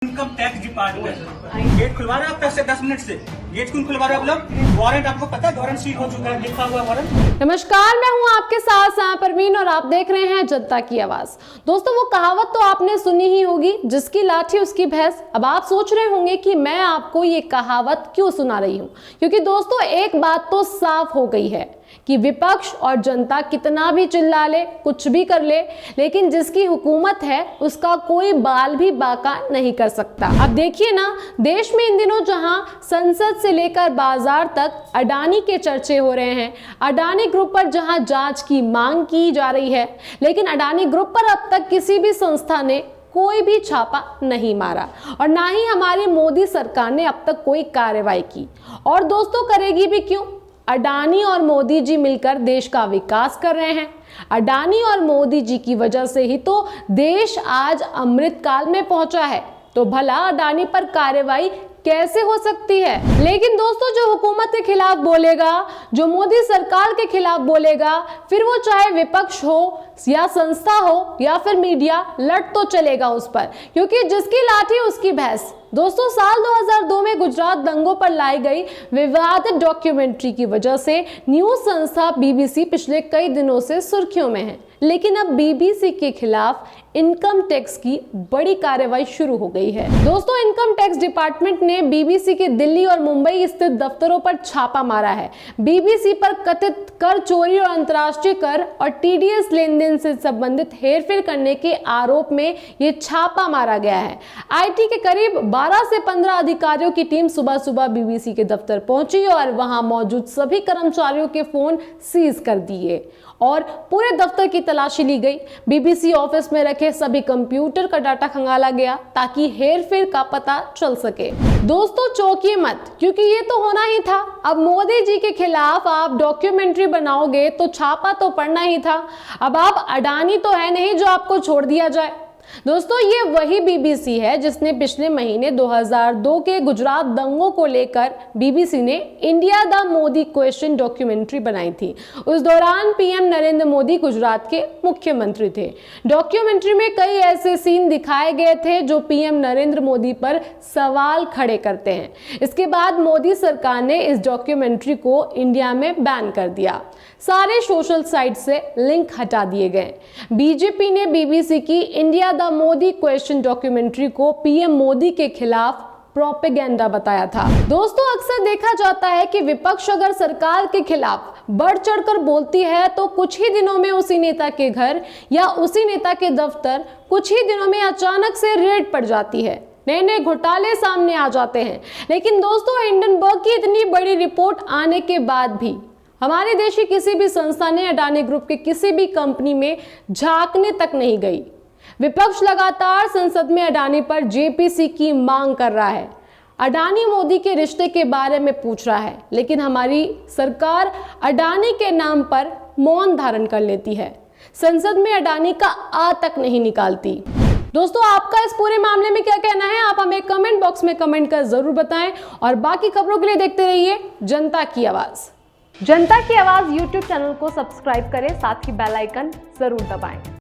Income tax department gate खुलवा रहे हैं आप पैसे 10 मिनट से। गेट क्यों खुलवा रहे हैं आप लोग? वारंट आपको पता है? वारंट सील हो चुका है, लिखा हुआ वारंट। नमस्कार, मैं हूं आपके साथ परवीन और आप देख रहे हैं जनता की आवाज। दोस्तों, वो कहावत तो आपने सुनी ही होगी, जिसकी लाठी उसकी भैंस। अब आप सोच रहे होंगे कि मैं आपको ये कहावत क्यों सुना रही हूं, क्योंकि दोस्तों एक बात तो साफ हो गई है कि विपक्ष और जनता कितना भी चिल्ला ले, कुछ भी कर ले, लेकिन जिसकी हुकूमत है उसका कोई बाल भी बाका नहीं कर सकता। अब देखिए ना, देश में इन दिनों जहां संसद से लेकर बाजार तक अडानी के चर्चे हो रहे हैं, अडानी ग्रुप पर जहां जांच की मांग की जा रही है, लेकिन अडानी ग्रुप पर अब तक किसी भी संस्था ने कोई भी छापा नहीं मारा और ना ही हमारी मोदी सरकार ने अब तक कोई कार्रवाई की। और दोस्तों, करेगी भी क्यों? अडानी और मोदी जी मिलकर देश का विकास कर रहे हैं। अडानी और मोदी जी की वजह से ही तो देश आज अमृत काल में पहुंचा है। तो भला अडानी पर कार्रवाई कैसे हो सकती है? लेकिन दोस्तों, जो हुकूमत के खिलाफ बोलेगा, जो मोदी सरकार के खिलाफ बोलेगा, फिर वो चाहे विपक्ष हो या संस्था हो या फिर मीडिया, लट तो चलेगा उस पर, क्योंकि जिसकी लाठी उसकी भैंस। दोस्तों, साल 2002 में गुजरात दंगों पर लाई गई विवादित डॉक्यूमेंट्री की वजह से न्यूज संस्था बीबीसी पिछले कई दिनों से सुर्खियों में है, लेकिन अब बीबीसी के खिलाफ इनकम टैक्स की बड़ी कार्रवाई शुरू हो गई है। दोस्तों, इनकम टैक्स डिपार्टमेंट ने बीबीसी के दिल्ली और मुंबई स्थित दफ्तरों पर छापा मारा है। बीबीसी पर कथित कर चोरी और अंतर्राष्ट्रीय कर और टीडीएस लेन देन से संबंधित हेरफेर करने के आरोप में यह छापा मारा गया है। आईटी के करीब 12 से 15 अधिकारियों की टीम सुबह सुबह बीबीसी के दफ्तर पहुंची और वहां मौजूद सभी कर्मचारियों के फोन सीज कर दिए और पूरे दफ्तर की तलाशी ली गई। बीबीसी ऑफिस में रखे सभी कंप्यूटर का डाटा खंगाला गया ताकि हेरफेर का पता चल सके। दोस्तों, चौंकिए मत, क्योंकि ये तो होना ही था। अब मोदी जी के खिलाफ आप डॉक्यूमेंट्री बनाओगे तो छापा तो पड़ना ही था। अब आप अडानी तो है नहीं जो आपको छोड़ दिया जाए। दोस्तों, ये वही बीबीसी है जिसने पिछले महीने 2002 के गुजरात दंगों को लेकर बीबीसी ने India the Modi question documentary बनाई थी। उस दौरान पीएम नरेंद्र मोदी गुजरात के मुख्यमंत्री थे। डॉक्यूमेंट्री में कई ऐसे सीन दिखाए गए थे जो पीएम नरेंद्र मोदी पर सवाल खड़े करते हैं। इसके बाद मोदी सरकार ने इस डॉक्यूमेंट्री को इंडिया में बैन कर दिया। सारे सोशल साइट से लिंक हटा दिए गए। बीजेपी ने बीबीसी की India the Modi question documentary को पीएम मोदी के खिलाफ प्रोपेगेंडा बताया था। दोस्तों, अक्सर देखा जाता है कि विपक्ष अगर सरकार के खिलाफ बढ़ चढ़कर बोलती है तो कुछ ही दिनों में उसी नेता के घर या उसी नेता के दफ्तर कुछ ही दिनों में अचानक से रेड पड़ जाती है, नए नए घोटाले सामने आ जाते हैं। लेकिन दोस्तों, हिंडनबर्ग की इतनी बड़ी रिपोर्ट आने के बाद भी हमारे देश की किसी भी संस्था ने अडानी ग्रुप के किसी भी कंपनी में झांकने तक नहीं गई। विपक्ष लगातार संसद में अडानी पर जेपीसी की मांग कर रहा है, अडानी मोदी के रिश्ते के बारे में पूछ रहा है, लेकिन हमारी सरकार अडानी के नाम पर मौन धारण कर लेती है, संसद में अडानी का आ तक नहीं निकालती। दोस्तों, आपका इस पूरे मामले में क्या कहना है? आप हमें कमेंट बॉक्स में कमेंट कर जरूर बताएं और बाकी खबरों के लिए देखते रहिए जनता की आवाज। जनता की आवाज यूट्यूब चैनल को सब्सक्राइब करें, साथ ही बेल आइकन जरूर दबाएं।